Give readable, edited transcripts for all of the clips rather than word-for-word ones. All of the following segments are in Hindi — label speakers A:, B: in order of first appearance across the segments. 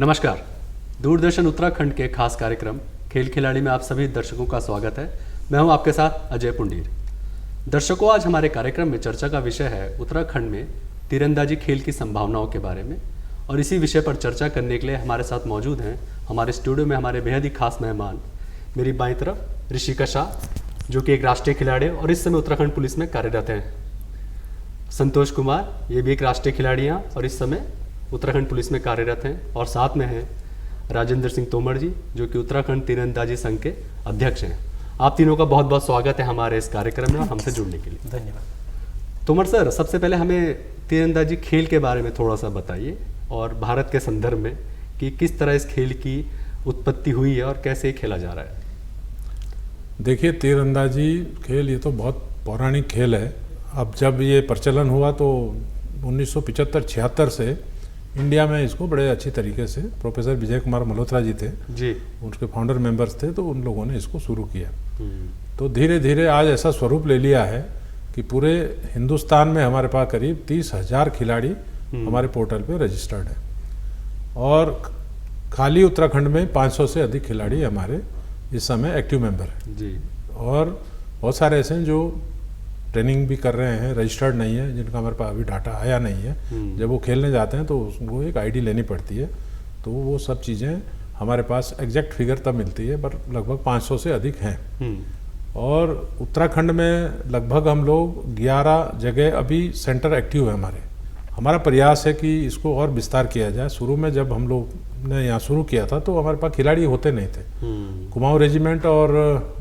A: नमस्कार। दूरदर्शन उत्तराखंड के खास कार्यक्रम खेल खिलाड़ी में आप सभी दर्शकों का स्वागत है। मैं हूं आपके साथ अजय पुंडीर। दर्शकों, आज हमारे कार्यक्रम में चर्चा का विषय है उत्तराखंड में तीरंदाजी खेल की संभावनाओं के बारे में, और इसी विषय पर चर्चा करने के लिए हमारे साथ मौजूद हैं हमारे स्टूडियो में हमारे बेहद ही खास मेहमान। मेरी बाईं तरफ ऋषिका शाह, जो कि एक राष्ट्रीय खिलाड़ी और इस समय उत्तराखंड पुलिस में कार्यरत हैं। संतोष कुमार, ये भी एक राष्ट्रीय खिलाड़ी हैं और इस समय उत्तराखंड पुलिस में कार्यरत हैं। और साथ में हैं राजेंद्र सिंह तोमर जी, जो कि उत्तराखंड तीरंदाजी संघ के अध्यक्ष हैं। आप तीनों का बहुत बहुत स्वागत है हमारे इस कार्यक्रम में और हमसे जुड़ने के लिए
B: धन्यवाद।
A: तोमर सर, सबसे पहले हमें तीरंदाजी खेल के बारे में थोड़ा सा बताइए और भारत के संदर्भ में कि किस तरह इस खेल की उत्पत्ति हुई है और कैसे खेला जा रहा है।
C: देखिए, तीरंदाजी खेल ये तो बहुत पौराणिक खेल है। अब जब ये प्रचलन हुआ तो 1975-76 से इंडिया में इसको बड़े अच्छी तरीके से प्रोफेसर विजय कुमार मल्होत्रा जी थे
A: जी,
C: उनके फाउंडर मेंबर्स थे, तो उन लोगों ने इसको शुरू किया। तो धीरे धीरे आज ऐसा स्वरूप ले लिया है कि पूरे हिंदुस्तान में हमारे पास करीब 30,000 खिलाड़ी हमारे पोर्टल पे रजिस्टर्ड है और खाली उत्तराखंड में 500 से अधिक खिलाड़ी हमारे इस समय एक्टिव मेंबर हैं
A: जी।
C: और बहुत सारे ऐसे हैं जो ट्रेनिंग भी कर रहे हैं, रजिस्टर्ड नहीं है, जिनका हमारे पास अभी डाटा आया नहीं है। जब वो खेलने जाते हैं तो उनको एक आईडी लेनी पड़ती है, तो वो सब चीज़ें हमारे पास एग्जैक्ट फिगर तब मिलती है, पर लगभग 500 से अधिक हैं। और उत्तराखंड में लगभग हम लोग 11 जगह अभी सेंटर एक्टिव है हमारा प्रयास है कि इसको और विस्तार किया जाए। शुरू में जब हम लोग ने यहाँ शुरू किया था तो हमारे पास खिलाड़ी होते नहीं थे। कुमाऊं रेजिमेंट और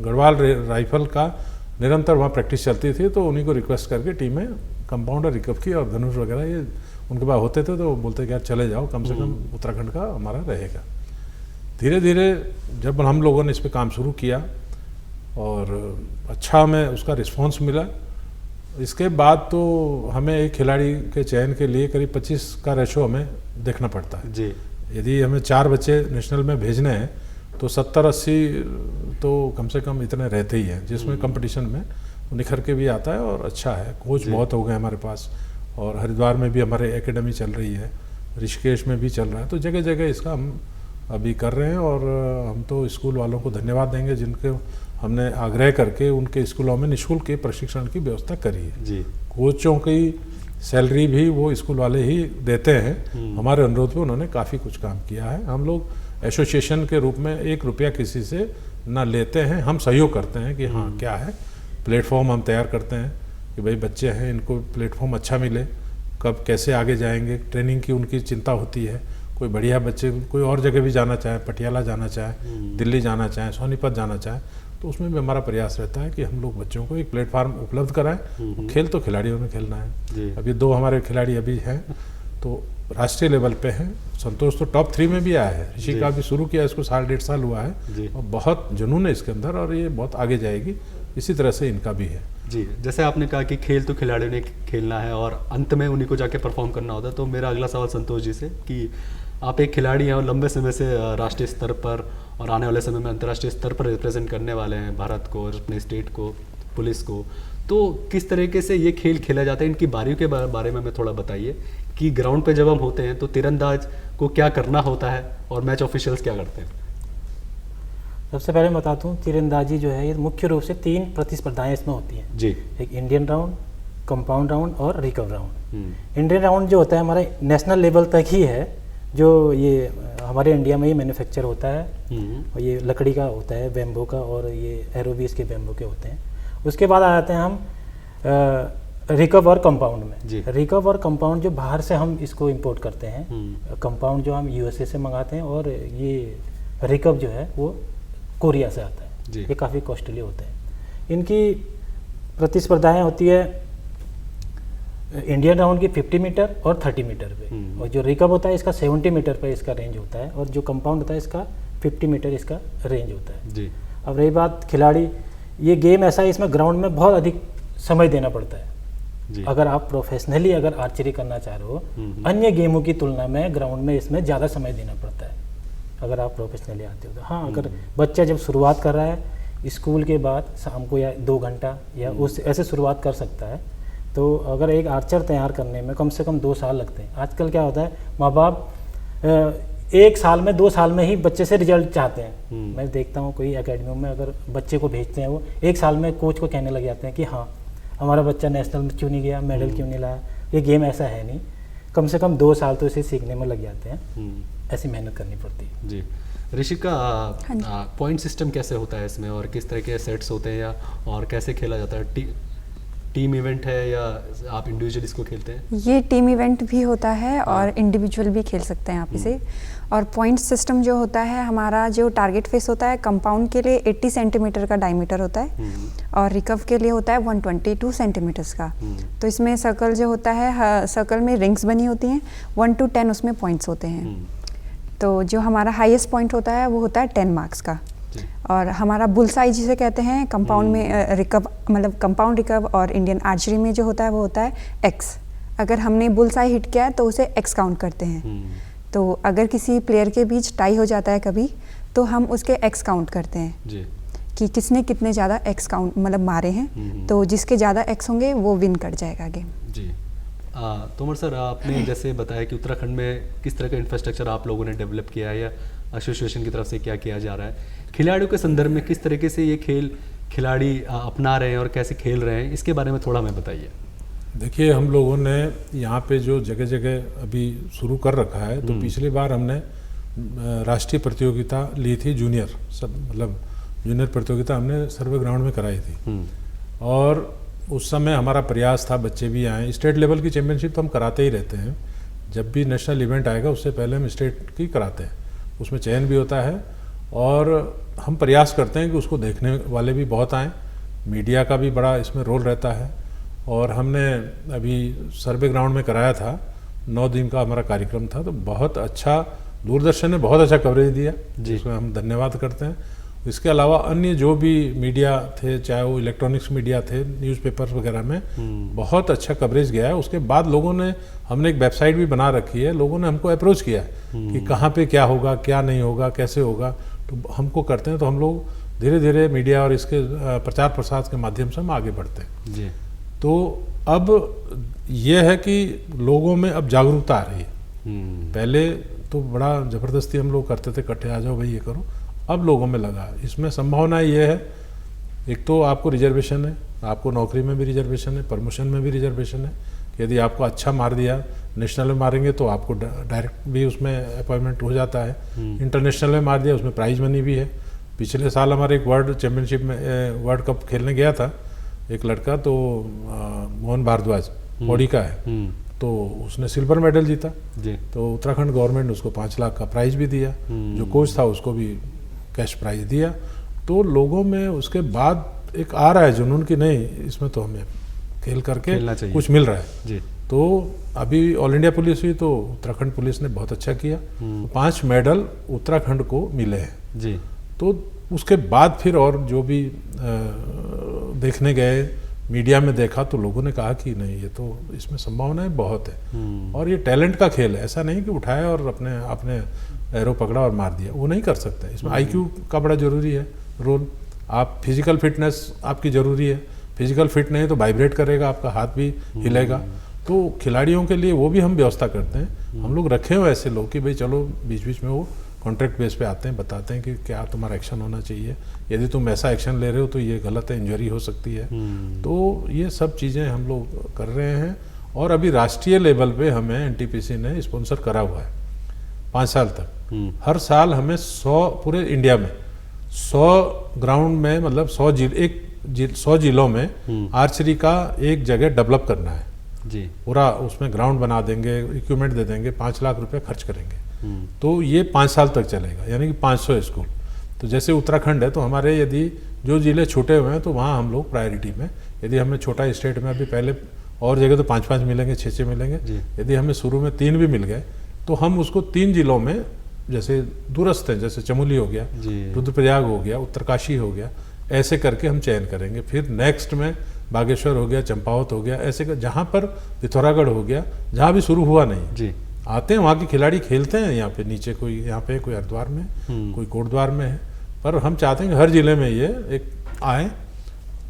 C: गढ़वाल राइफल का निरंतर वहाँ प्रैक्टिस चलती थी, तो उन्हीं को रिक्वेस्ट करके टीमें कंपाउंडर रिकव की और धनुष वगैरह ये उनके पास होते थे, तो बोलते कि यार चले जाओ, कम से कम उत्तराखंड का हमारा रहेगा। धीरे धीरे जब हम लोगों ने इस पर काम शुरू किया और अच्छा हमें उसका रिस्पॉन्स मिला, इसके बाद तो हमें एक खिलाड़ी के चयन के लिए करीब 25 का रेशो हमें देखना पड़ता है
A: जी।
C: यदि हमें 4 बच्चे नेशनल में भेजने हैं तो 70-80 तो कम से कम इतने रहते ही हैं, जिसमें कंपटीशन में निखर के भी आता है और अच्छा है। कोच बहुत हो गए हमारे पास, और हरिद्वार में भी हमारे एकेडमी चल रही है, ऋषिकेश में भी चल रहा है, तो जगह जगह इसका हम अभी कर रहे हैं। और हम तो स्कूल वालों को धन्यवाद देंगे जिनके हमने आग्रह करके उनके स्कूलों में निःशुल्क के प्रशिक्षण की व्यवस्था करी है
A: जी।
C: कोचों की सैलरी भी वो स्कूल वाले ही देते हैं। हमारे अनुरोध पे उन्होंने काफ़ी कुछ काम किया है। हम लोग एसोसिएशन के रूप में 1 रुपया किसी से ना लेते हैं, हम सहयोग करते हैं कि हाँ क्या है, प्लेटफॉर्म हम तैयार करते हैं कि भाई बच्चे हैं, इनको प्लेटफॉर्म अच्छा मिले, कब कैसे आगे जाएंगे, ट्रेनिंग की उनकी चिंता होती है। कोई बढ़िया बच्चे कोई और जगह भी जाना चाहे, पटियाला जाना चाहे, दिल्ली जाना चाहे, सोनीपत जाना चाहे, तो उसमें भी हमारा प्रयास रहता है कि हम लोग बच्चों को एक प्लेटफॉर्म उपलब्ध कराएं। खेल तो खिलाड़ियों ने खेलना है। अभी 2 हमारे खिलाड़ी अभी हैं तो राष्ट्रीय लेवल पे हैं। संतोष तो टॉप 3 में भी आया है। ऋषि का भी शुरू किया, इसको 1.5 साल हुआ है और बहुत जुनून है इसके अंदर और ये बहुत आगे जाएगी। इसी तरह से इनका भी है
A: जी। जैसे आपने कहा कि खेल तो खिलाड़ियों ने खेलना है और अंत में उन्हीं को जाके परफॉर्म करना होता है, तो मेरा अगला सवाल संतोष जी से कि आप एक खिलाड़ी हैं और लंबे समय से राष्ट्रीय स्तर पर और आने वाले समय में अंतर्राष्ट्रीय स्तर पर रिप्रेजेंट करने वाले हैं भारत को और अपने स्टेट को, पुलिस को, तो किस तरीके से ये खेल खेला जाता है, इनकी बारियों के बारे में हमें थोड़ा बताइए कि ग्राउंड पे जब हम होते हैं तो तीरंदाज को क्या करना होता है और मैच ऑफिशियल्स क्या करते हैं।
B: सबसे पहले मैं बताता हूँ, तीरंदाजी जो है ये मुख्य रूप से 3 प्रतिस्पर्धाएं इसमें होती हैं
A: जी।
B: एक इंडियन राउंड, कंपाउंड राउंड और रिकव राउंड। इंडियन राउंड जो होता है हमारे नेशनल लेवल तक ही है, जो ये हमारे इंडिया में ही मैन्युफैक्चर होता है और ये लकड़ी का होता है, बैम्बू का, और ये एरोवीस के बैम्बू के होते हैं। उसके बाद आ जाते हैं हम रिकव और कंपाउंड में। रिकव और कंपाउंड जो बाहर से हम इसको इंपोर्ट करते हैं, कंपाउंड जो हम यूएसए से मंगाते हैं, और ये रिकव जो है वो कोरिया से आता है। ये काफ़ी कॉस्टली होते हैं। इनकी प्रतिस्पर्धाएं होती है इंडियन राउंड की 50 मीटर और 30 मीटर पे, और जो रिकव होता है इसका 70 मीटर पे इसका रेंज होता है, और जो कंपाउंड होता है इसका 50 मीटर इसका रेंज होता है जी। अब रही बात खिलाड़ी, ये गेम ऐसा है इसमें ग्राउंड में बहुत अधिक समय देना पड़ता है जी। अगर आप प्रोफेशनली अगर आर्चरी करना चाह रहे हो, अन्य गेमों की तुलना में ग्राउंड में इसमें ज़्यादा समय देना पड़ता है अगर आप प्रोफेशनली आते हो तो। हाँ, अगर बच्चा जब शुरुआत कर रहा है स्कूल के बाद शाम को या 2 घंटा या उस ऐसे शुरुआत कर सकता है, तो अगर एक आर्चर तैयार करने में कम से कम 2 साल लगते हैं। आजकल क्या होता है, माँ बाप 1 साल में 2 साल में ही बच्चे से रिजल्ट चाहते हैं। मैं देखता हूँ कोई एकेडमियों में अगर बच्चे को भेजते हैं, वो 1 साल में कोच को कहने लग जाते हैं कि हाँ हमारा बच्चा नेशनल में क्यों नहीं गया, मेडल क्यों नहीं लाया। ये गेम ऐसा है नहीं, कम से कम 2 साल तो इसे सीखने में लग जाते हैं, ऐसी मेहनत करनी पड़ती है।
A: जी ऋषिका, पॉइंट सिस्टम कैसे होता है इसमें और किस तरह के सेट्स होते हैं या और कैसे खेला जाता है? टीम इवेंट है या आप इंडिविजुअल इसको खेलते हैं?
D: ये टीम इवेंट भी होता है और इंडिविजुअल भी खेल सकते हैं आप इसे। और पॉइंट सिस्टम जो होता है, हमारा जो टारगेट फेस होता है कंपाउंड के लिए 80 सेंटीमीटर का डायमीटर होता है और रिकव के लिए होता है 122 सेंटीमीटर्स का। तो इसमें सर्कल जो होता है, सर्कल में रिंग्स बनी होती हैं, 1 to 10 उसमें पॉइंट्स होते हैं। तो जो हमारा हाईएस्ट पॉइंट होता है वो होता है 10 मार्क्स का। और हमारा बुलसाई जिसे कहते हैं कंपाउंड में रिकव, मतलब कंपाउंड रिकव और इंडियन आर्चरी में जो होता है वो होता है एक्स। अगर हमने बुलसाई हिट किया है तो उसे एक्स काउंट करते हैं। तो अगर किसी प्लेयर के बीच टाई हो जाता है कभी, तो हम उसके एक्स काउंट करते हैं
A: जी।
D: कि किसने कितने ज़्यादा एक्स काउंट मतलब मारे हैं। तो जिसके ज़्यादा एक्स होंगे वो विन कर जाएगा गेम।
A: जी। तोमर सर, आपने जैसे बताया कि उत्तराखंड में किस तरह का इंफ्रास्ट्रक्चर आप लोगों ने डेवलप किया है या एसोसिएशन की तरफ से क्या किया जा रहा है, खिलाड़ियों के संदर्भ में किस तरीके से ये खेल खिलाड़ी अपना रहे हैं और कैसे खेल रहे हैं, इसके बारे में थोड़ा हमें बताइए।
C: देखिए, हम लोगों ने यहाँ पे जो जगह जगह अभी शुरू कर रखा है, तो पिछली बार हमने राष्ट्रीय प्रतियोगिता ली थी, जूनियर सब मतलब जूनियर प्रतियोगिता हमने सर्वे ग्राउंड में कराई थी। और उस समय हमारा प्रयास था बच्चे भी आए। स्टेट लेवल की चैंपियनशिप तो हम कराते ही रहते हैं, जब भी नेशनल इवेंट आएगा उससे पहले हम स्टेट की कराते हैं, उसमें चयन भी होता है और हम प्रयास करते हैं कि उसको देखने वाले भी बहुत आएँ, मीडिया का भी बड़ा इसमें रोल रहता है। और हमने अभी सर्वे ग्राउंड में कराया था, 9 दिन का हमारा कार्यक्रम था, तो बहुत अच्छा, दूरदर्शन ने बहुत अच्छा कवरेज दिया जिसमें हम धन्यवाद करते हैं। इसके अलावा अन्य जो भी मीडिया थे, चाहे वो इलेक्ट्रॉनिक्स मीडिया थे, न्यूज़पेपर्स वगैरह में बहुत अच्छा कवरेज गया है। उसके बाद लोगों ने, हमने एक वेबसाइट भी बना रखी है, लोगों ने हमको अप्रोच किया है कि कहाँ पे क्या होगा, क्या नहीं होगा, कैसे होगा, तो हमको करते हैं। तो हम लोग धीरे धीरे मीडिया और इसके प्रचार प्रसार के माध्यम से हम आगे बढ़ते हैं
A: जी।
C: तो अब यह है कि लोगों में अब जागरूकता आ रही है। पहले तो बड़ा ज़बरदस्ती हम लोग करते थे, इकट्ठे आ जाओ भाई ये करो, अब लोगों में लगा। इसमें संभावना ये है, एक तो आपको रिजर्वेशन है, आपको नौकरी में भी रिजर्वेशन है, प्रमोशन में भी रिजर्वेशन है। यदि आपको अच्छा मार दिया, नेशनल में मारेंगे तो आपको डायरेक्ट भी उसमें अपॉइंटमेंट हो जाता है, इंटरनेशनल में मार दिया उसमें प्राइज मनी भी है। पिछले साल हमारे एक वर्ल्ड चैम्पियनशिप में वर्ल्ड कप खेलने गया था एक लड़का, तो मोहन भारद्वाज बॉडी का है, तो उसने सिल्वर मेडल जीता
A: जी।
C: तो उत्तराखंड गवर्नमेंट ने उसको 5 लाख का प्राइज भी दिया, जो कोच था उसको भी कैश प्राइज दिया। तो लोगों में उसके बाद एक आ रहा है जुनून कि नहीं, इसमें तो हमें खेल करके कुछ मिल रहा है
A: जी।
C: तो अभी ऑल इंडिया पुलिस हुई तो उत्तराखंड पुलिस ने बहुत अच्छा किया, 5 मेडल उत्तराखंड को मिले हैं
A: जी।
C: तो उसके बाद फिर और जो भी देखने गए, मीडिया में देखा, तो लोगों ने कहा कि नहीं, ये तो इसमें संभावनाएं बहुत है और ये टैलेंट का खेल है। ऐसा नहीं कि उठाया और अपने एरो पकड़ा और मार दिया, वो नहीं कर सकते। इसमें आईक्यू का बड़ा जरूरी है रोल। आप फिजिकल फिटनेस आपकी ज़रूरी है, फिजिकल फिट नहीं तो वाइब्रेट करेगा, आपका हाथ भी हिलेगा। तो खिलाड़ियों के लिए वो भी हम व्यवस्था करते हैं। हम लोग रखे हुए ऐसे लोग कि भाई चलो बीच बीच में वो कॉन्ट्रैक्ट बेस पे आते हैं, बताते हैं कि क्या तुम्हारा एक्शन होना चाहिए, यदि तुम ऐसा एक्शन ले रहे हो तो ये गलत है, इंजरी हो सकती है। तो ये सब चीज़ें हम लोग कर रहे हैं। और अभी राष्ट्रीय लेवल पे हमें एनटीपीसी ने स्पॉन्सर करा हुआ है 5 साल तक। हर साल हमें 100 पूरे इंडिया में 100 ग्राउंड में, मतलब 100 जिलों में आर्चरी का एक जगह डेवलप करना है
A: जी।
C: पूरा उसमें ग्राउंड बना देंगे, इक्विपमेंट दे देंगे, 5 लाख रुपए खर्च करेंगे। तो ये 5 साल तक चलेगा, यानी कि 500 स्कूल। तो जैसे उत्तराखंड है तो हमारे यदि जो ज़िले छूटे हुए हैं तो वहाँ हम लोग प्रायोरिटी में, यदि हमें छोटा स्टेट में अभी पहले और जगह तो 5-5 मिलेंगे, 6-6 मिलेंगे, यदि हमें शुरू में 3 भी मिल गए तो हम उसको 3 जिलों में, जैसे दूरस्थ हैं, जैसे चमोली हो गया, रुद्रप्रयाग हो गया, उत्तरकाशी हो गया, ऐसे करके हम चयन करेंगे। फिर नेक्स्ट में बागेश्वर हो गया, चंपावत हो गया, ऐसे कर जहाँ पर पिथौरागढ़ हो गया, जहाँ भी शुरू हुआ नहीं
A: जी।
C: आते हैं वहाँ के खिलाड़ी खेलते हैं। यहाँ पे नीचे कोई, यहाँ पे कोई हरिद्वार में, कोई कोटद्वार में है, पर हम चाहते हैं कि हर जिले में ये एक आए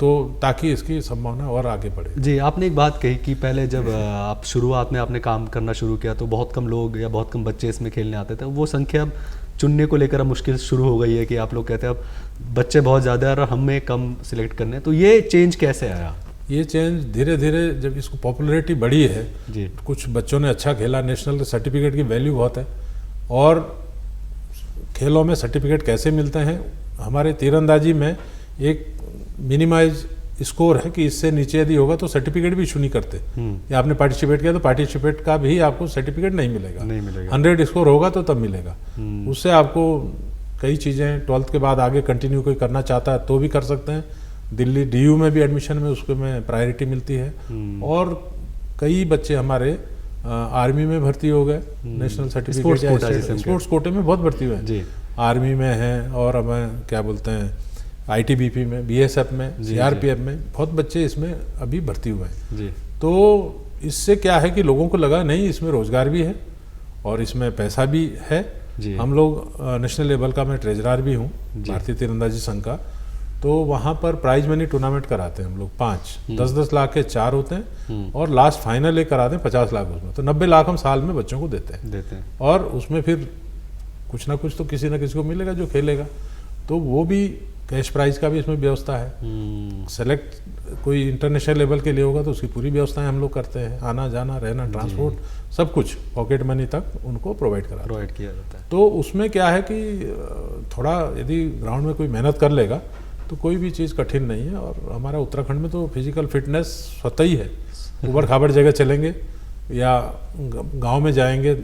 C: तो ताकि इसकी संभावना और आगे बढ़े।
A: जी, आपने एक बात कही कि पहले जब आप शुरुआत में आपने काम करना शुरू किया तो बहुत कम लोग या बहुत कम बच्चे इसमें खेलने आते थे। वो संख्या अब चुनने को लेकर अब मुश्किल शुरू हो गई है कि आप लोग कहते हैं अब बच्चे बहुत ज़्यादा है और हमें कम सिलेक्ट करने, तो ये चेंज कैसे आया?
C: ये चेंज धीरे धीरे जब इसको पॉपुलैरिटी बढ़ी है
A: जी,
C: कुछ बच्चों ने अच्छा खेला, नेशनल सर्टिफिकेट की वैल्यू बहुत है। और खेलों में सर्टिफिकेट कैसे मिलते हैं, हमारे तीरंदाजी में एक मिनिमाइज स्कोर है कि इससे नीचे यदि होगा तो सर्टिफिकेट भी इशू नहीं करते। या आपने पार्टिसिपेट किया तो पार्टिसिपेट का भी आपको सर्टिफिकेट नहीं मिलेगा। 100 स्कोर होगा तो तब मिलेगा। उससे आपको कई चीज़ें 12th के बाद आगे कंटिन्यू कोई करना चाहता है तो भी कर सकते हैं। दिल्ली DU में भी एडमिशन में उसको में प्रायोरिटी मिलती है। और कई बच्चे हमारे आर्मी में भर्ती हो गए, नेशनल सर्टिफिकेट स्पोर्ट्स कोटे में बहुत भर्ती हुए हैं। आर्मी में हैं और हमें क्या बोलते हैं ITBP में, BSF में, CRPF में बहुत बच्चे इसमें अभी भर्ती हुए हैं। तो इससे क्या है कि लोगों को लगा नहीं इसमें रोजगार भी है और इसमें पैसा भी है। हम लोग नेशनल लेवल का मैं ट्रेजरर भी हूँ भारतीय तीरंदाजी संघ का। तो वहाँ पर प्राइज मनी टूर्नामेंट कराते हैं हम लोग 5, 10-10 लाख के 4 होते हैं और लास्ट फाइनल एक कराते हैं 50 लाख उसमें। तो 90 लाख हम साल में बच्चों को देते हैं और उसमें फिर कुछ ना कुछ तो किसी ना किसी को मिलेगा जो खेलेगा। तो वो भी कैश प्राइज का भी इसमें व्यवस्था है। सेलेक्ट कोई इंटरनेशनल लेवल के लिए होगा तो उसकी पूरी व्यवस्थाएं हम लोग करते हैं, आना जाना रहना ट्रांसपोर्ट सब कुछ पॉकेट मनी तक उनको प्रोवाइड किया जाता है। तो उसमें क्या है कि थोड़ा यदि ग्राउंड में कोई मेहनत कर लेगा तो कोई भी चीज़ कठिन नहीं है। और हमारा उत्तराखंड में तो फिजिकल फिटनेस स्वतः ही है। ऊबड़ खाबड़ जगह चलेंगे या गांव में जाएंगे,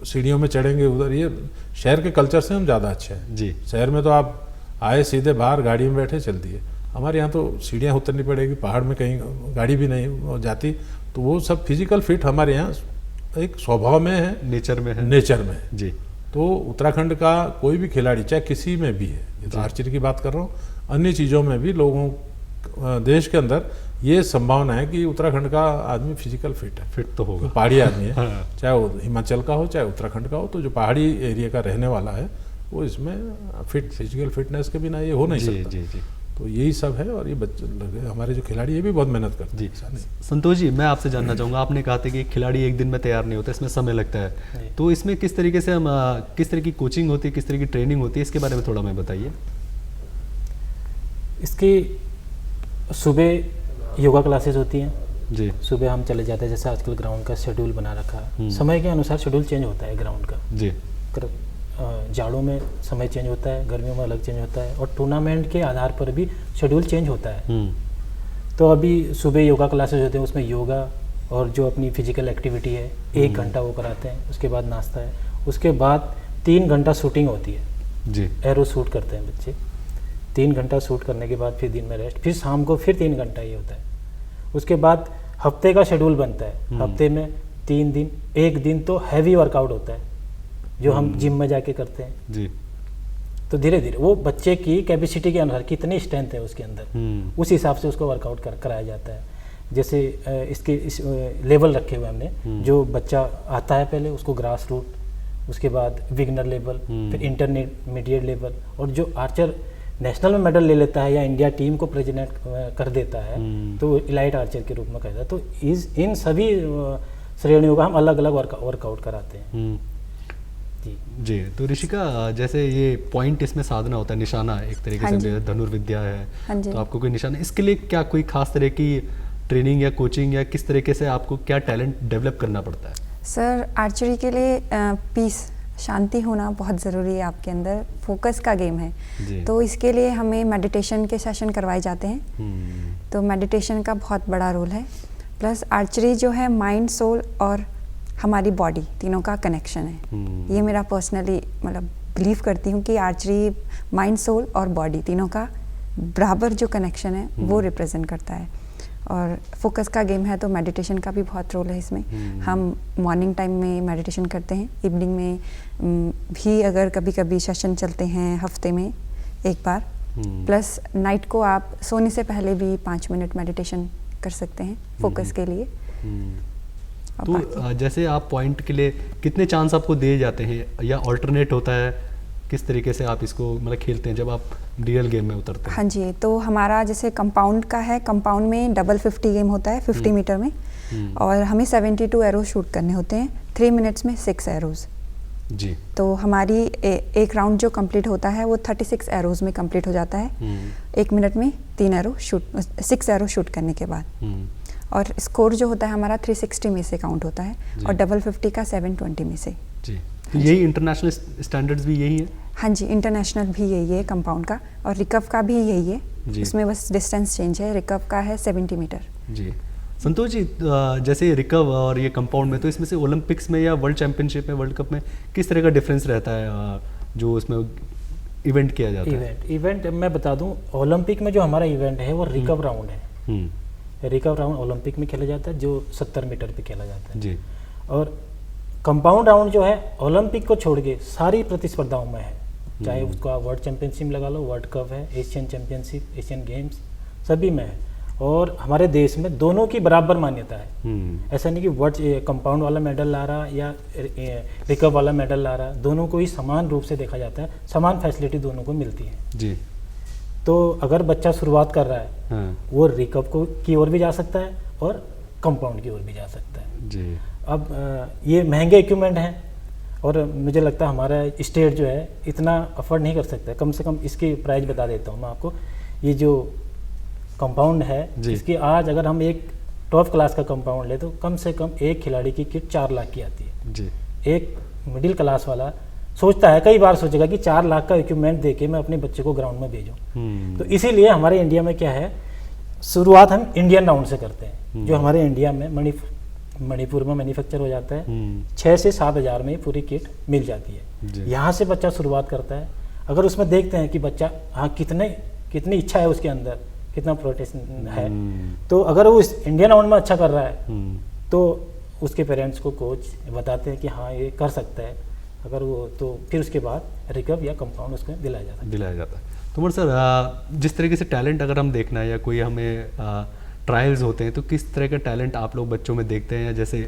C: सीढ़ियों में चढ़ेंगे उधर, ये शहर के कल्चर से हम ज़्यादा अच्छे हैं। जी, शहर में तो आप आए सीधे बाहर गाड़ी में बैठे चल दिए, हमारे यहाँ तो सीढ़ियाँ उतरनी पड़ेगी, पहाड़ में कहीं गाड़ी भी नहीं जाती। तो वो सब फिजिकल फिट हमारे यहाँ एक स्वभाव में है, नेचर में है। जी, तो उत्तराखंड का कोई भी खिलाड़ी चाहे किसी में भी है, ये तो आर्चरी की बात कर रहा हूँ, अन्य चीज़ों में भी लोगों देश के अंदर ये संभावना है कि उत्तराखंड का आदमी फिजिकल फिट तो होगा। तो पहाड़ी आदमी है चाहे वो हिमाचल का हो चाहे उत्तराखंड का हो, तो जो पहाड़ी एरिया का रहने वाला है वो इसमें फिजिकल फिटनेस के बिना ये हो नहीं सकता। जी। तो यही सब है और ये बच्चे हमारे जो खिलाड़ी ये भी बहुत मेहनत करते हैं।
A: संतोष जी, मैं आपसे जानना चाहूँगा, आपने कहा था कि खिलाड़ी एक दिन में तैयार नहीं होता, इसमें समय लगता है। तो इसमें किस तरीके से हम किस तरह की कोचिंग होती है, किस तरह की ट्रेनिंग होती है, इसके बारे में थोड़ा हमें बताइए।
B: इसकी सुबह योगा क्लासेस होती हैं। जी, सुबह हम चले जाते हैं, जैसे आजकल ग्राउंड का शेड्यूल बना रखा है, समय के अनुसार शेड्यूल चेंज होता है ग्राउंड का। जी, जाड़ों में समय चेंज होता है, गर्मियों में अलग चेंज होता है और टूर्नामेंट के आधार पर भी शेड्यूल चेंज होता है। तो अभी सुबह योगा क्लासेस होते हैं, उसमें योगा और जो अपनी फिजिकल एक्टिविटी है 1 घंटा वो कराते हैं। उसके बाद नाश्ता है, उसके बाद 3 घंटा शूटिंग होती है। जी, एरो शूट करते हैं बच्चे। 3 घंटा शूट करने के बाद फिर दिन में रेस्ट, फिर शाम को फिर 3 घंटा ये होता है। उसके बाद हफ्ते का शेड्यूल बनता है। हफ्ते में 3 दिन, 1 दिन तो हैवी वर्कआउट होता है जो हम जिम में जाके करते हैं। जी, तो धीरे धीरे वो बच्चे की कैपेसिटी के अनुसार कितनी स्ट्रेंथ है उसके अंदर, उस हिसाब से उसको वर्कआउट कराया जाता है। जैसे इस लेवल रखे हुए हमने, जो बच्चा आता है पहले उसको ग्रास रूट, उसके बाद बिगनर लेवल, फिर इंटरमीडिएट लेवल, और जो आर्चर नेशनल में मेडल ले लेता है या इंडिया टीम को प्रेजेंट कर देता है तो इलाइट आर्चर के रूप में कहता है। तो इन सभी श्रेणियों का हम अलग अलग वर्कआउट कराते हैं।
A: जी, तो ऋषिका, जैसे ये पॉइंट इसमें साधना होता है, निशाना एक तरीके से धनुर्विद्या है, तो आपको कोई निशाना, इसके लिए क्या कोई खास तरह की ट्रेनिंग या कोचिंग या किस तरीके से आपको क्या टैलेंट डेवलप करना पड़ता है?
D: सर, आर्चरी के लिए पीस, शांति होना बहुत ज़रूरी है आपके अंदर, फोकस का गेम है। तो इसके लिए हमें मेडिटेशन के सेशन करवाए जाते हैं। तो मेडिटेशन का बहुत बड़ा रोल है। प्लस आर्चरी जो है माइंड, सोल और हमारी बॉडी तीनों का कनेक्शन है। ये मेरा पर्सनली मतलब बिलीव करती हूँ कि आर्चरी माइंड, सोल और बॉडी तीनों का बराबर जो कनेक्शन है वो रिप्रेजेंट करता है। और फोकस का गेम है तो मेडिटेशन का भी बहुत रोल है इसमें। हम मॉर्निंग टाइम में मेडिटेशन करते हैं, इवनिंग में भी अगर कभी कभी सेशन चलते हैं हफ्ते में एक बार। प्लस नाइट को आप सोने से पहले भी 5 मिनट मेडिटेशन कर सकते हैं फोकस के लिए।
A: तो जैसे आप पॉइंट के लिए कितने चांस आपको दिए जाते हैं या ऑल्टरनेट होता है किस तरीके से आप इसको मतलब खेलते हैं जब आप रियल गेम में उतरते हैं?
D: हाँ जी, तो हमारा जैसे कंपाउंड का है, कंपाउंड में डबल 50 गेम होता है 50 मीटर में, और हमें 72 एरो शूट करने होते हैं 3 मिनट्स में 6 एरोज।
A: जी।
D: तो हमारी एक राउंड जो कंप्लीट होता है वो 36 एरोज में कंप्लीट हो जाता है 1 मिनट में 6 एरो शूट करने के बाद। और स्कोर जो होता है हमारा 360 में से काउंट होता है, और डबल 50 का 720 में से।
A: जी, तो यही इंटरनेशनल स्टैंडर्ड्स भी यही है?
D: हाँ जी, इंटरनेशनल भी यही है कंपाउंड का, और रिकव का भी यही है।
A: जी।
D: उसमें बस डिस्टेंस चेंज है, रिकव का है 70 मीटर।
A: जी। संतोष जी, जैसे रिकव और ये कंपाउंड में, तो इसमें से ओलंपिक्स में या वर्ल्ड चैंपियनशिप में, वर्ल्ड कप में किस तरह का डिफरेंस रहता है जो उसमें इवेंट किया जाता है?
B: इवेंट मैं बता दूं, ओलंपिक में जो हमारा इवेंट है वो रिकव राउंड है। रिकव राउंड ओलंपिक में खेला जाता है, जो 70 मीटर पे खेला जाता है।
A: जी।
B: और कंपाउंड राउंड जो है ओलंपिक को छोड़ के सारी प्रतिस्पर्धाओं में है, चाहे उसका वर्ल्ड चैंपियनशिप लगा लो, वर्ल्ड कप है, एशियन चैंपियनशिप, एशियन गेम्स, सभी में है। और हमारे देश में दोनों की बराबर मान्यता है। ऐसा नहीं कि वर्ल्ड कंपाउंड वाला मेडल ला रहा या रिकव वाला मेडल ला रहा, दोनों को ही समान रूप से देखा जाता है, समान फैसिलिटी दोनों को मिलती है।
A: जी।
B: तो अगर बच्चा शुरुआत कर रहा है,
A: हाँ।
B: वो रिकव की ओर भी जा सकता है और कंपाउंड की ओर भी जा सकता है।
A: जी।
B: अब ये महंगे इक्विपमेंट हैं, और मुझे लगता है हमारा स्टेट जो है इतना अफोर्ड नहीं कर सकता। कम से कम इसकी प्राइस बता देता हूँ मैं आपको। ये जो कंपाउंड है, इसकी आज अगर हम एक टॉप क्लास का कंपाउंड ले तो कम से कम एक खिलाड़ी की किट 4 लाख की आती है।
A: जी।
B: एक मिडिल क्लास वाला सोचता है, कई बार सोचेगा कि 4 लाख का इक्विपमेंट दे के मैं अपने बच्चे को ग्राउंड में भेजूँ। तो इसीलिए हमारे इंडिया में क्या है, शुरुआत हम इंडियन राउंड से करते हैं, जो हमारे इंडिया में मणिपुर में मैन्युफैक्चर हो जाता है। 6 से 7 हज़ार में पूरी किट मिल जाती है। यहाँ से बच्चा शुरुआत करता है। अगर उसमें देखते हैं कि बच्चा कितनी इच्छा है उसके अंदर, कितना प्रोटेक्शन है, तो अगर वो इस इंडियन राउंड में अच्छा कर रहा है तो उसके पेरेंट्स को कोच बताते हैं कि हाँ ये कर सकता है। अगर वो तो फिर उसके बाद रिकव या कंपाउंड उसको दिलाया जाता है।
A: तो मोर सर, जिस तरीके से टैलेंट अगर हम देखना है या कोई हमें ट्रायल्स होते हैं, तो किस तरह का टैलेंट आप लोग बच्चों में देखते हैं? जैसे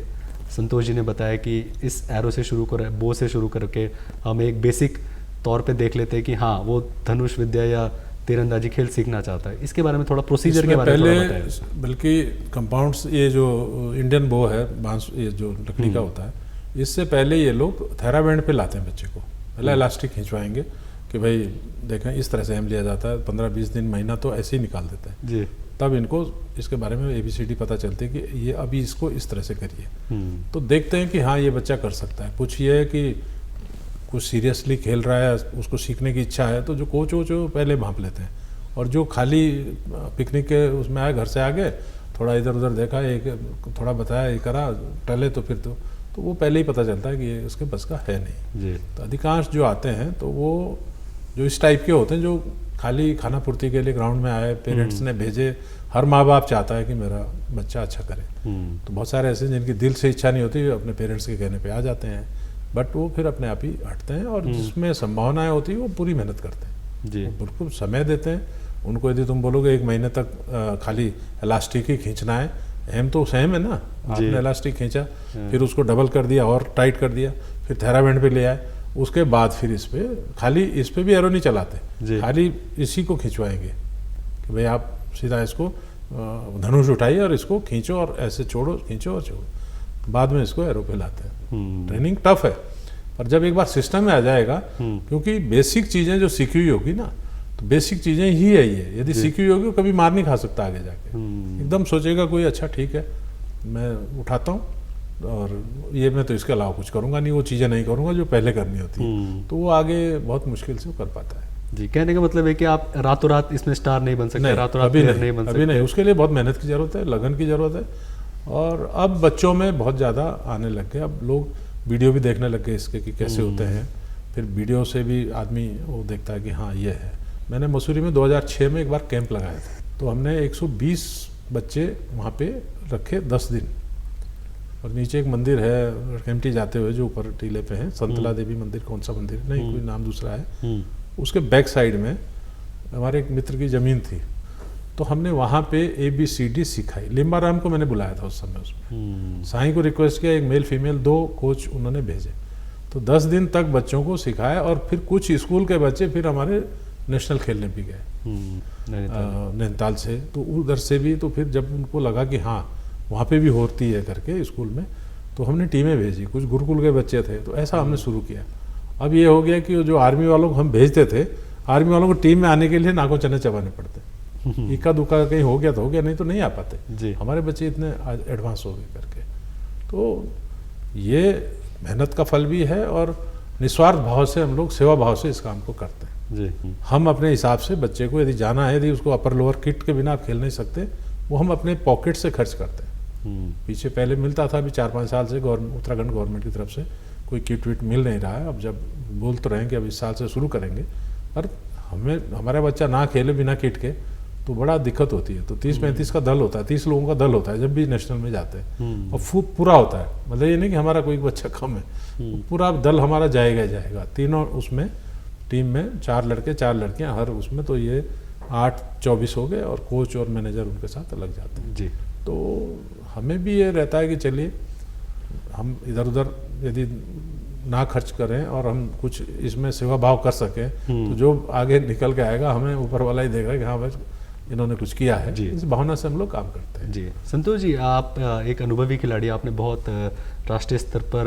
A: संतोष जी ने बताया कि इस एरो से शुरू कर, बो से शुरू करके हम एक बेसिक तौर पे देख लेते हैं कि हाँ वो धनुष विद्या या तीरंदाजी खेल सीखना चाहता है। इसके बारे में थोड़ा प्रोसीजर के बारे में थोड़ा बताएं।
C: बल्कि कंपाउंड्स, ये जो इंडियन बो है, बांस, ये जो लकड़ी का होता है, इससे पहले ये लोग थेराबैंड पे लाते हैं बच्चे को। पहले इलास्टिक खिंचवाएंगे कि भाई देखें इस तरह से एम लिया जाता है, 15-20 दिन, महीना तो ऐसे ही निकाल देते हैं जी। तब इनको इसके बारे में ABCD पता चलती है कि ये अभी इसको इस तरह से करिए। तो देखते हैं कि हाँ ये बच्चा कर सकता है। कुछ ये है कि कुछ सीरियसली खेल रहा है, उसको सीखने की इच्छा है, तो जो कोच हो जो पहले भांप लेते हैं। और जो खाली पिकनिक के उसमें आए, घर से आ गए, थोड़ा इधर उधर देखा, एक थोड़ा बताया, ये करा, टले, तो फिर तो वो पहले ही पता चलता है कि ये उसके बस का है नहीं जी। तो अधिकांश जो आते हैं तो वो जो इस टाइप के होते हैं, जो खाली खाना पूर्ति के लिए ग्राउंड में आए, पेरेंट्स ने भेजे। हर माँ बाप चाहता है कि मेरा बच्चा अच्छा करे। तो बहुत सारे ऐसे जिनकी दिल से इच्छा नहीं होती, अपने पेरेंट्स के कहने पे आ जाते हैं, बट वो फिर अपने आप ही हटते हैं। और जिसमें संभावनाएं होती है वो पूरी मेहनत करते हैं जी। बिल्कुल समय देते हैं उनको। यदि तुम बोलोगे 1 महीने तक खाली इलास्टिक ही खींचना है, एम तो सेम है ना, आपने इलास्टिक खींचा, फिर उसको डबल कर दिया और टाइट कर दिया, फिर थेराबैंड पे ले आए, उसके बाद फिर इस पे भी एरो नहीं चलाते, खाली इसी को खिंचवाएंगे कि भाई आप सीधा इसको धनुष उठाइए और इसको खींचो और ऐसे छोड़ो, खींचो और छोड़ो, बाद में इसको एरो पे लाते हैं। ट्रेनिंग टफ है, पर जब एक बार सिस्टम में आ जाएगा, क्योंकि बेसिक चीज़ें जो सीखी हुई होगी ना, तो बेसिक चीज़ें ही है ये। यदि सीखी हुई होगी तो कभी मार नहीं खा सकता आगे जाके। एकदम सोचेगा कोई, अच्छा ठीक है मैं उठाता हूँ और ये मैं तो इसके अलावा कुछ करूँगा नहीं, वो चीज़ें नहीं करूँगा जो पहले करनी होती है, तो वो आगे बहुत मुश्किल से कर पाता है
A: जी। कहने का मतलब है कि आप रातों रात इसमें स्टार नहीं बन सकते, रातों रात नहीं बन सकते,
C: अभी नहीं। उसके लिए बहुत मेहनत की ज़रूरत है, लगन की ज़रूरत है। और अब बच्चों में बहुत ज़्यादा आने लग गए, अब लोग वीडियो भी देखने लग गए इसके कि कैसे होते हैं, फिर वीडियो से भी आदमी वो देखता है कि हाँ ये है। मैंने मसूरी में 2006 में एक बार कैंप लगाया था, तो हमने 120 बच्चे वहाँ पे रखे 10 दिन। और नीचे एक मंदिर है केम्प्टी जाते हुए जो ऊपर टीले पे है, संतला देवी मंदिर, कौन सा मंदिर नहीं, कोई नाम दूसरा है, उसके बैक साइड में हमारे एक मित्र की ज़मीन थी, तो हमने वहाँ पे ABCD सिखाई। लिम्बाराम को मैंने बुलाया था उस समय, उसमें साईं को रिक्वेस्ट किया, एक मेल फीमेल 2 कोच उन्होंने भेजे। तो 10 दिन तक बच्चों को सिखाया और फिर कुछ स्कूल के बच्चे फिर हमारे नेशनल खेलने भी गए नैनीताल से, तो उधर से भी। तो फिर जब उनको लगा कि हाँ वहाँ पे भी होती है करके स्कूल में, तो हमने टीमें भेजी, कुछ गुरुकुल के बच्चे थे, तो ऐसा हमने शुरू किया। अब ये हो गया कि जो आर्मी वालों को हम भेजते थे, आर्मी वालों को टीम में आने के लिए नाको चने चबाने पड़ते, इक्का दुक्का कहीं हो गया तो हो गया, नहीं तो नहीं आ पाते
A: जी।
C: हमारे बच्चे इतने एडवांस हो गए करके। तो ये मेहनत का फल भी है और निस्वार्थ भाव से हम लोग सेवा भाव से इस काम को करते हैं
A: जी।
C: हम अपने हिसाब से बच्चे को यदि जाना है, यदि उसको अपर लोअर किट के बिना आप खेल नहीं सकते, वो हम अपने पॉकेट से खर्च करते हैं। पीछे पहले मिलता था, अभी 4-5 साल से उत्तराखंड गवर्नमेंट की तरफ से कोई किट विट मिल नहीं रहा है। अब जब बोल तो रहें कि अब इस साल से शुरू करेंगे, पर हमारा बच्चा ना खेले बिना किट के तो बड़ा दिक्कत होती है। तो 30-35 का दल होता है, 30 लोगों का दल होता है जब भी नेशनल में जाते हैं, और पूरा होता है। मतलब ये नहीं कि हमारा कोई बच्चा कम है, पूरा दल हमारा जाएगा। तीनों उसमें टीम में 4 लड़के 4 लड़कियां हर उसमें, तो ये 8-24 हो गए, और कोच और मैनेजर उनके साथ अलग जाते हैं
A: जी।
C: तो हमें भी ये रहता है कि चलिए हम इधर उधर यदि ना खर्च करें और हम कुछ इसमें सेवा भाव कर सकें, तो जो आगे निकल के आएगा हमें ऊपर वाला ही देख रहा है कि हाँ बस इन्होंने कुछ किया है। इस भावना से हम लोग काम करते हैं।
A: जी संतोष जी, आप एक अनुभवी खिलाड़ी, आपने बहुत राष्ट्रीय स्तर पर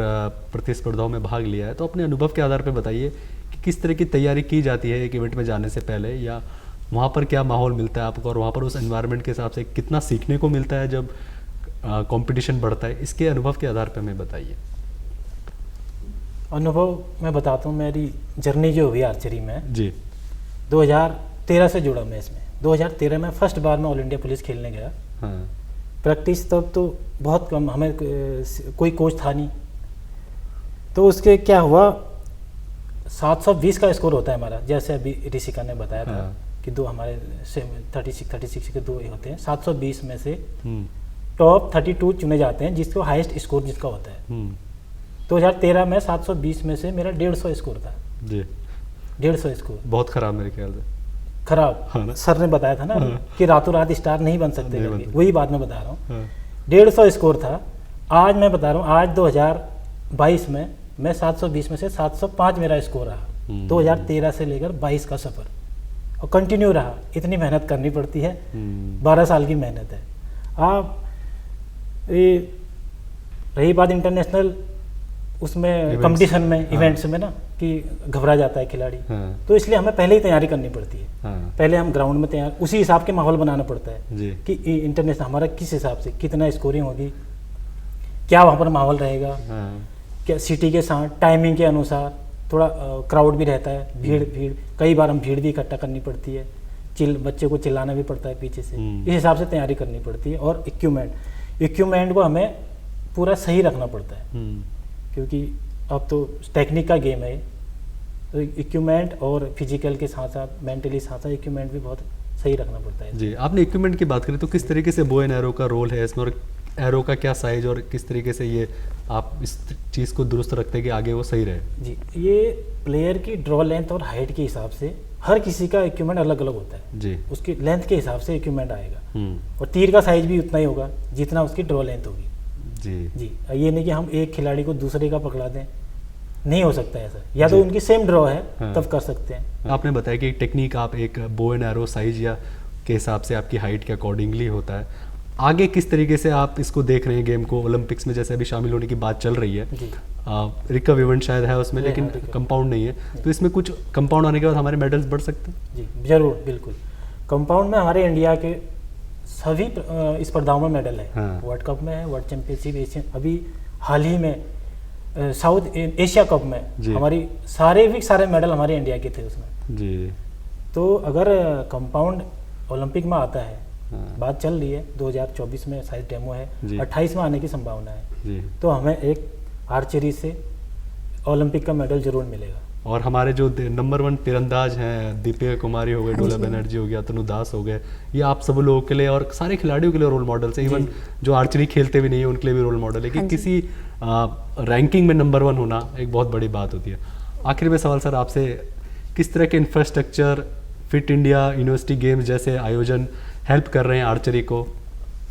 A: प्रतिस्पर्धाओं में भाग लिया है, तो अपने अनुभव के आधार पर बताइए कि किस तरह की तैयारी की जाती है एक इवेंट में जाने से पहले, या वहाँ पर क्या माहौल मिलता है आपको, और वहाँ पर उस एनवायरनमेंट के हिसाब से कितना सीखने को मिलता है जब कंपटीशन बढ़ता है, इसके अनुभव के आधार पर हमें बताइए।
B: अनुभव मैं बताता हूँ, मेरी जर्नी जो हुई आर्चरी में
A: जी
B: 2013 से जुड़ा मैं इसमें। 2013 में फर्स्ट बार मैं ऑल इंडिया पुलिस खेलने गया।
A: हाँ।
B: प्रैक्टिस तब तो बहुत कम, हमें कोई कोच था नहीं, तो उसके क्या हुआ 720 का स्कोर होता है हमारा, जैसे अभी ऋषिका ने बताया था कि दो हमारे 36 के 2 होते हैं। 720 में से टॉप 32 चुने जाते हैं, जिसको हाईएस्ट स्कोर जिसका होता है। 2013 में 720 में से मेरा 150 स्कोर था
A: जी।
B: 150 स्कोर
A: बहुत खराब मेरे ख्याल से।
B: खराब।
A: हाँ।
B: सर ने बताया था ना कि रातों रात स्टार नहीं बन सकते,
A: नहीं बनते।
B: वही बात मैं बता रहा हूँ। 150 स्कोर था। आज मैं बता रहा हूँ, आज 2022 में मैं 720 में से 705 मेरा स्कोर रहा। 2013 से लेकर 22 का सफ़र, और कंटिन्यू रहा। इतनी मेहनत करनी पड़ती है, 12 साल की मेहनत है। आप ये रही बात इंटरनेशनल उसमें कंपटीशन में, इवेंट्स में ना, कि घबरा जाता है खिलाड़ी, तो इसलिए हमें पहले ही तैयारी करनी पड़ती है। पहले हम ग्राउंड में तैयार, उसी हिसाब के माहौल बनाना पड़ता है
A: जी।
B: कि इंटरनेशनल हमारा किस हिसाब से कितना स्कोरिंग होगी, क्या वहाँ पर माहौल रहेगा, क्या सिटी के साथ टाइमिंग के अनुसार, थोड़ा क्राउड भी रहता है, भीड़ कई बार हम भीड़ भी इकट्ठा करनी पड़ती है, बच्चे को चिल्लाना भी पड़ता है पीछे से। इस हिसाब से तैयारी करनी पड़ती है। और इक्विपमेंट को हमें पूरा सही रखना पड़ता है, क्योंकि अब तो टेक्निक का गेम है। तो इक्विपमेंट और फिजिकल के साथ साथ मेंटली साथ साथ इक्विपमेंट भी बहुत सही रखना पड़ता है।
A: जी, आपने इक्विपमेंट की बात करी, तो किस तरीके से बो एंड एरो का रोल है इसमें, और एरो का क्या साइज, और किस तरीके से ये आप इस चीज़ को दुरुस्त रखते हैं कि आगे वो सही रहे?
B: जी, ये प्लेयर की ड्रॉ लेंथ और हाइट के हिसाब से हर किसी का इक्विपमेंट अलग अलग होता है
A: जी।
B: उसकी लेंथ के हिसाब से इक्विपमेंट आएगा, और तीर का साइज भी उतना ही होगा जितना उसकी ड्रॉ लेंथ होगी। जी, ये नहीं कि हम एक खिलाड़ी को दूसरे का पकड़ा दें, नहीं हो सकता ऐसा। या तो उनकी सेम ड्रॉ है तब कर सकते हैं।
A: आपने बताया कि टेक्निक आप एक बो एंड एरो साइज या के हिसाब से आपकी हाइट के अकॉर्डिंगली होता है। आगे किस तरीके से आप इसको देख रहे हैं गेम को, ओलंपिक्स में जैसे अभी शामिल होने की बात चल रही है, रिकर्व इवेंट शायद है उसमें, लेकिन कंपाउंड नहीं है, तो इसमें कुछ कंपाउंड आने के बाद हमारे मेडल्स बढ़ सकते हैं?
B: जी जरूर, बिल्कुल। कंपाउंड में हमारे इंडिया के सभी स्पर्धाओं में मेडल है। वर्ल्ड कप में है, वर्ल्ड चैंपियनशिप, एशियन, अभी हाल ही में साउथ एशिया कप में हमारी सारे मेडल हमारे इंडिया के थे उसमें जी। तो अगर कंपाउंड ओलंपिक में आता है, बात चल रही है 2024 में शायद डेमो है, 28 में आने की संभावना है, तो हमें एक आर्चरी से ओलंपिक का मेडल जरूर मिलेगा।
A: और हमारे जो नंबर 1 तीरंदाज हैं, दीपिका कुमारी हो गए, डोला बनर्जी हो गया, तनु दास हो गए, ये आप सब लोगों के लिए और सारे खिलाड़ियों के लिए रोल मॉडल है। इवन जो आर्चरी खेलते भी नहीं है उनके लिए भी रोल मॉडल है कि किसी रैंकिंग में नंबर 1 होना एक बहुत बड़ी बात होती है। आखिर में सवाल सर आपसे, किस तरह के infrastructure, fit India, university games जैसे आयोजन हेल्प कर रहे हैं आर्चरी को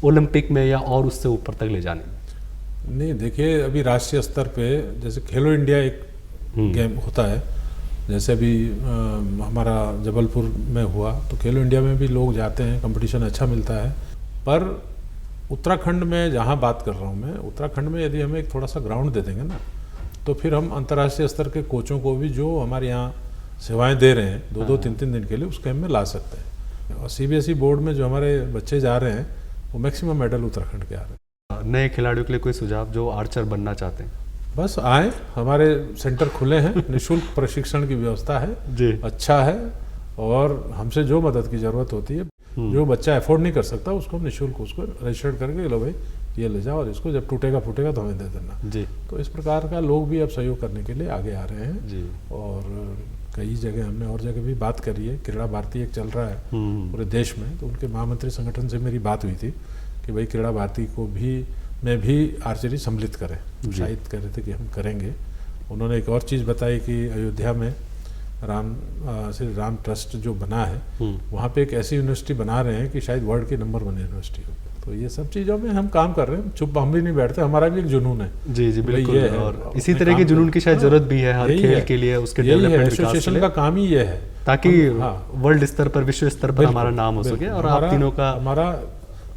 A: ओलंपिक में या और उससे ऊपर तक ले जाने में?
C: नहीं, देखिए अभी राष्ट्रीय स्तर पे जैसे खेलो इंडिया एक गेम होता है। जैसे अभी हमारा जबलपुर में हुआ तो खेलो इंडिया में भी लोग जाते हैं, कंपटीशन अच्छा मिलता है। पर उत्तराखंड में जहाँ बात कर रहा हूँ मैं, उत्तराखंड में यदि हमें एक थोड़ा सा ग्राउंड दे देंगे ना, तो फिर हम अंतर्राष्ट्रीय स्तर के कोचों को भी जो हमारे यहाँ सेवाएं दे रहे हैं 2-2, 3-3 दिन के लिए, उस गेम में ला सकते हैं। और CBSE बोर्ड में जो हमारे बच्चे जा रहे हैं वो मैक्सिमम मेडल उत्तराखंड के आ रहे हैं।
A: नए खिलाड़ियों के लिए कोई सुझाव जो आर्चर बनना चाहते हैं?
C: बस आए, हमारे सेंटर खुले हैं, निःशुल्क प्रशिक्षण की व्यवस्था है
A: जी।
C: अच्छा है, और हमसे जो मदद की ज़रूरत होती है, जो बच्चा अफोर्ड नहीं कर सकता उसको निःशुल्क उसको रजिस्टर्ड करके लो भाई ये ले जाओ, और इसको जब टूटेगा फूटेगा तो हमें दे देना
A: जी।
C: तो इस प्रकार का लोग भी अब सहयोग करने के लिए आगे आ रहे हैं
A: जी।
C: और कई जगह हमने और जगह भी बात करी है। क्रीड़ा भारती एक चल रहा है पूरे देश में, तो उनके महामंत्री संगठन से मेरी बात हुई थी कि भाई क्रीड़ा भारती को भी में भी आर्चरी सम्मिलित करें। शायद कह रहे थे कि हम करेंगे। उन्होंने एक और चीज़ बताई कि अयोध्या में श्री राम ट्रस्ट जो बना है वहाँ पे एक ऐसी यूनिवर्सिटी बना रहे हैं कि शायद वर्ल्ड की नंबर 1 यूनिवर्सिटी हो। तो ये सब चीज़ों में हम काम कर रहे हैं, चुप हम भी नहीं बैठते, हमारा भी एक जुनून है।
A: जी जी बिल्कुल।
C: ये है,
A: और इसी तरह के जुनून की शायद जरूरत भी है हर खेल के लिए, उसके डेवलपमेंट
C: एसोसिएशन का काम ही ये है,
A: ताकि वर्ल्ड स्तर पर, विश्व स्तर पर हमारा नाम हो सके। और आप तीनों का
C: हमारा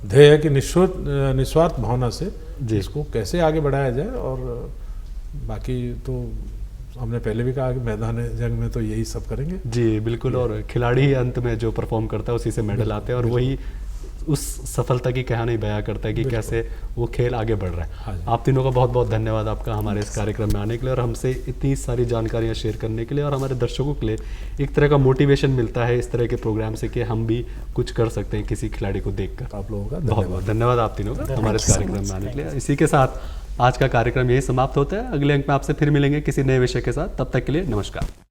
C: ध्येय है कि निस्वार्थ भावना से इसको कैसे आगे बढ़ाया जाए। और बाकी तो हमने पहले भी कहा कि मैदान जंग में तो यही सब करेंगे।
A: जी बिल्कुल। और खिलाड़ी ही अंत में जो परफॉर्म करता है उसी से मेडल आते हैं, और वही उस सफलता की कहानी बयां करता है कि कैसे वो खेल आगे बढ़ रहा है।
C: हाँ,
A: आप तीनों का बहुत बहुत धन्यवाद आपका हमारे इस कार्यक्रम में आने के लिए, और हमसे इतनी सारी जानकारियां शेयर करने के लिए, और हमारे दर्शकों के लिए एक तरह का मोटिवेशन मिलता है इस तरह के प्रोग्राम से कि हम भी कुछ कर सकते हैं किसी खिलाड़ी को देखकर।
C: आप लोगों का
A: बहुत बहुत धन्यवाद आप तीनों का हमारे इस कार्यक्रम में आने के लिए। इसी के साथ आज का कार्यक्रम यही समाप्त होता है। अगले अंक में आपसे फिर मिलेंगे किसी नए विषय के साथ। तब तक के लिए नमस्कार।